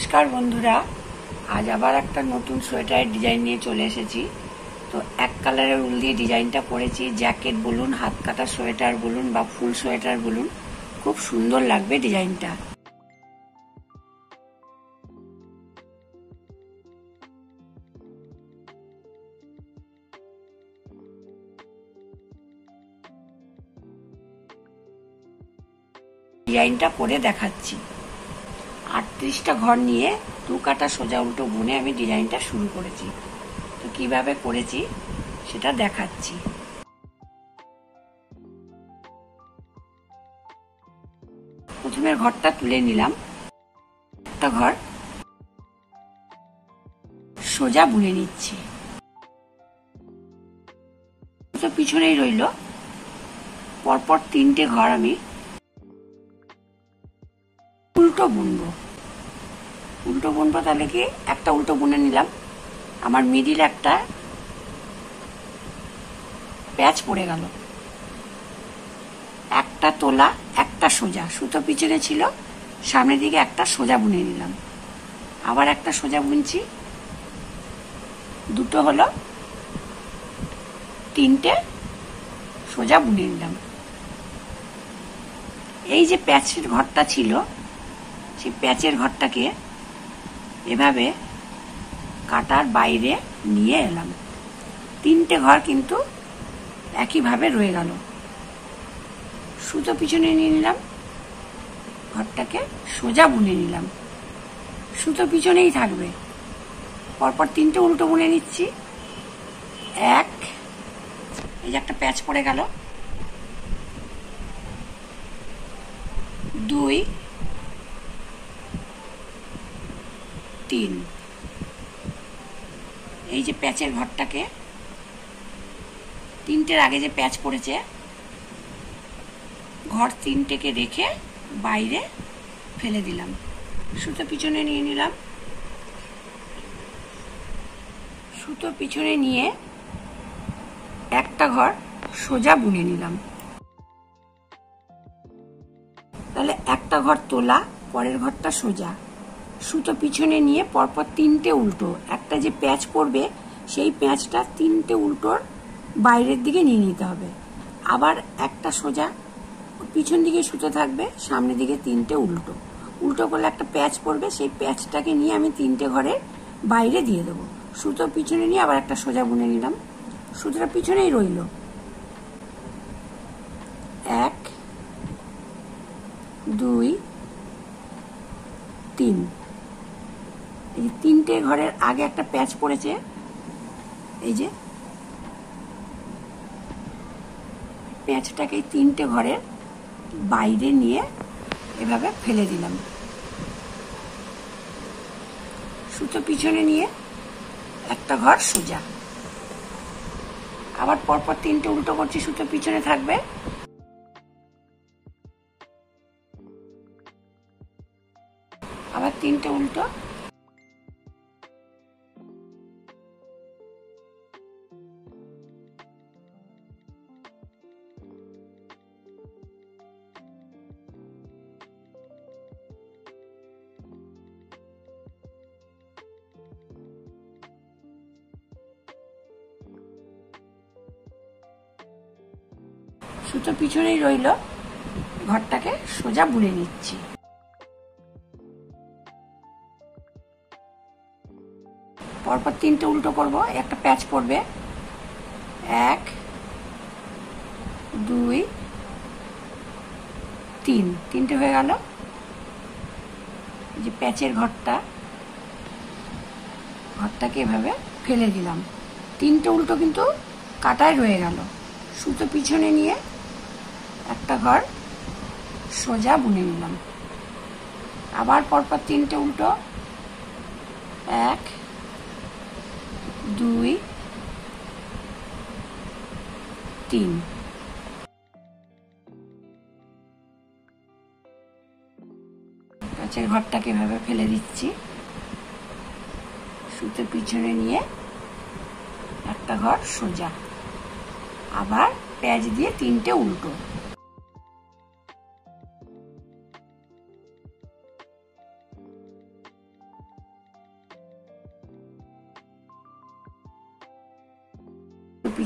নমস্কার বন্ধুরা, আজ আবার একটা নতুন সোয়েটারের ডিজাইন নিয়ে চলে এসেছি। তো এক কালারের উল দিয়ে ডিজাইনটা করেছি। জ্যাকেট বলুন, হাত কাটা সোয়েটার বলুন বা ফুল সোয়েটার বলুন, খুব সুন্দর লাগবে ডিজাইনটা। ডিজাইনটা করে দেখাচ্ছি। 38টা ঘর নিয়ে 2 কাটা সোজা উল্টো বুনে আমি ডিজাইনটা শুরু করেছি। তো কিভাবে করেছি সেটা দেখাচ্ছি। প্রথমে ঘরটা তুলে নিলাম, একটা ঘর সোজা বুনে নিচ্ছি। তো পিছনেই রইল পরপর 3টে ঘর আমি উল্টো বুনবো। তাহলে কি একটা উল্টো বুনে নিলাম, আমার মিডিল একটা প্যাচ পড়ে গেল। একটা তোলা, একটা সোজা, সুতো পিছনে ছিল, সামনের দিকে একটা সোজা বুনে নিলাম, আবার একটা সোজা বুনছি, দুটো হলো, 3টে সোজা বুনে নিলাম। এই যে প্যাচের ঘরটা ছিল, সেই প্যাচের ঘরটাকে এভাবে কাটার বাইরে নিয়ে এলাম। 3টে ঘর কিন্তু একইভাবে রয়ে গেল। সুতো পিছনে নিয়ে নিলাম, ঘরটাকে সোজা বুনে নিলাম, সুতো পিছনেই থাকবে। পরপর 3টে উল্টো বুনে নিচ্ছি। এক, এই যে একটা প্যাচ পড়ে গেল, 2, 3, এই যে প্যাচের ঘরটাকে 3টের আগে যে প্যাচ পড়েছে, ঘর 3টেকে রেখে বাইরে ফেলে দিলাম। সুতো পিছনে নিয়ে নিলাম, সুতো পিছনে নিয়ে একটা ঘর সোজা বুনে নিলাম। তাহলে একটা ঘর তোলা, পরের ঘরটা সোজা। সুতো পিছনে নিয়ে পরপর 3টে উল্টো, একটা যে প্যাচ পড়বে সেই প্যাচটা 3টে উল্টোর বাইরের দিকে নিয়ে নিতে হবে। আবার একটা সোজা, পিছন দিকে সুতো থাকবে, সামনের দিকে 3টে উল্টো। উল্টো করলে একটা প্যাচ পড়বে, সেই প্যাচটাকে নিয়ে আমি 3টে ঘরের বাইরে দিয়ে দেবো। সুতো পিছনে নিয়ে আবার একটা সোজা বুনে নিলাম, সুতোটা পিছনেই রইল। 1, 2, 3, এই 3টে ঘরের আগে একটা প্যাচ পড়েছে, এই যে প্যাচটাকে 3টে ঘরের বাইরে নিয়ে এভাবে ফেলে দিলাম। সুতো পিছনে নিয়ে একটা ঘর সোজা, আবার পরপর 3টে উল্টো করছি, সুতো পিছনে থাকবে, আবার 3টে উল্টো, সুতো পিছনেই রইল, ঘরটাকে সোজা বুনে নিচ্ছি। পরপর 3টে উল্টো করব, একটা প্যাচ পড়বে, 1, 2, 3, 3টে হয়ে গেল। যে প্যাচের ঘরটাকে এভাবে ফেলে দিলাম। 3টে উল্টো কিন্তু কাটায় রয়ে গেল। সুতো পিছনে নিয়ে একটা ঘর সোজা বুনে নিলাম, আবার পরপর 3টে উল্টো, 1, 2, 3, প্যাচের ঘরটাকে এভাবে ফেলে দিচ্ছি। সুতো পিছনে নিয়ে একটা ঘর সোজা, আবার প্যাচ দিয়ে 3টে উল্টো।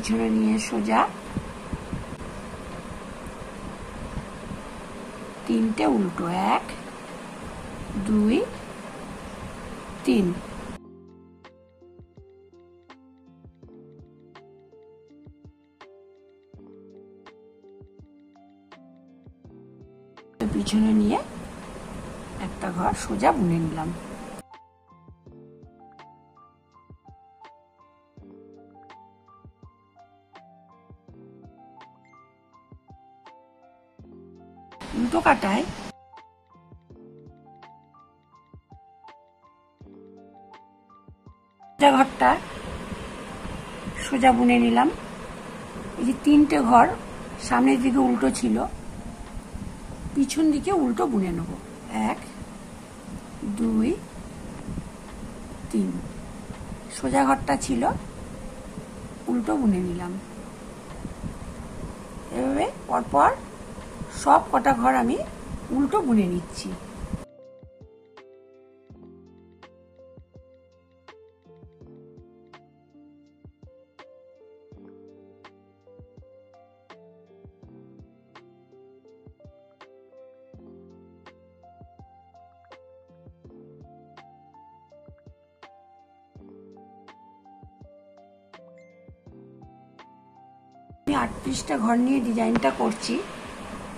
পিছনে নিয়ে সোজা, তিনটে উল্টো, 1 2 3। পিছনে নিয়ে একটা ঘর সোজা বুনে নিলাম। উল্টো কাটায় ঘরটা সোজা বুনে নিলাম। এই যে তিনটে ঘর সামনের দিকে উল্টো ছিল, পিছন দিকে উল্টো বুনে নেব। 1 2 3। সোজা ঘরটা ছিল, উল্টো বুনে নিলাম। এভাবে পরপর সব কটা ঘর আমি উল্টো বুনে নিচ্ছি। আমি 38টা ঘর নিয়ে ডিজাইনটা করছি,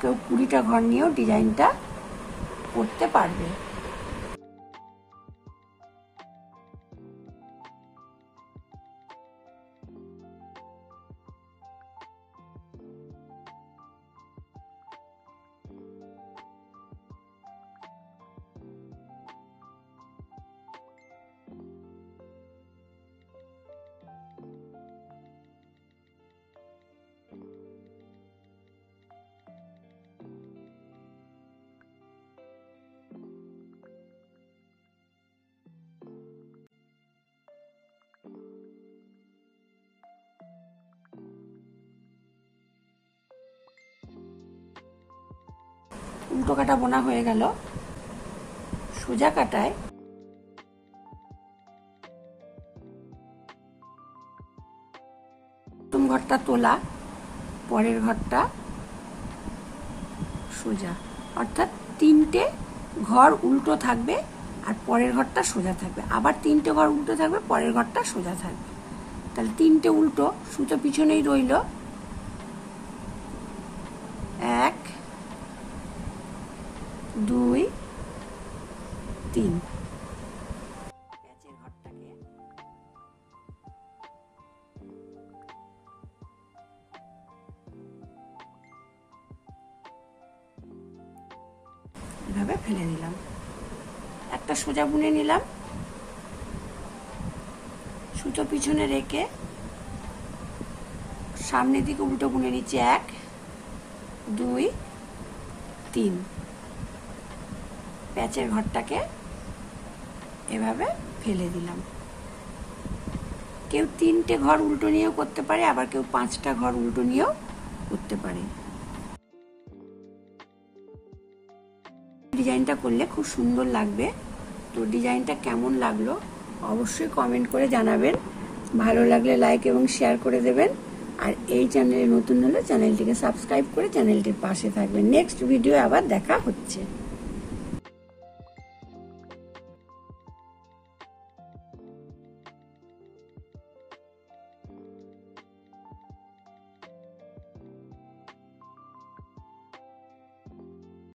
কেউ 20টা ঘর নিয়েও ডিজাইনটা করতে পারবে। উল্টো কাটা বোনা হয়ে গেল। সোজা কাটায় প্রথম ঘরটা তোলা, পরের ঘরটা সোজা, অর্থাৎ তিনটে ঘর উল্টো থাকবে আর পরের ঘরটা সোজা থাকবে। আবার তিনটে ঘর উল্টো থাকবে, পরের ঘরটা সোজা থাকবে। তাহলে তিনটে উল্টো, সুতো পিছনেই রইল। 1 2 3। প্যাচের ঘরটাকে এভাবে ফেলে দিলাম। একটা সোজা বুনে নিলাম, সুতো পিছনে রেখে সামনের দিকে উল্টো বুনে নিচ্ছি। 1 2 3। প্যাচের ঘরটাকে এভাবে ফেলে দিলাম। কেউ 3টে ঘর উল্টো নিয়েও করতে পারে, আবার কেউ 5টা ঘর উল্টো নিয়েও করতে পারে। ডিজাইনটা করলে খুব সুন্দর লাগবে। তো ডিজাইনটা কেমন লাগলো অবশ্যই কমেন্ট করে জানাবেন। ভালো লাগলে লাইক এবং শেয়ার করে দেবেন। আর এই চ্যানেলে নতুন হলে চ্যানেলটিকে সাবস্ক্রাইব করে চ্যানেলটির পাশে থাকবেন। নেক্সট ভিডিও আবার দেখা হচ্ছে।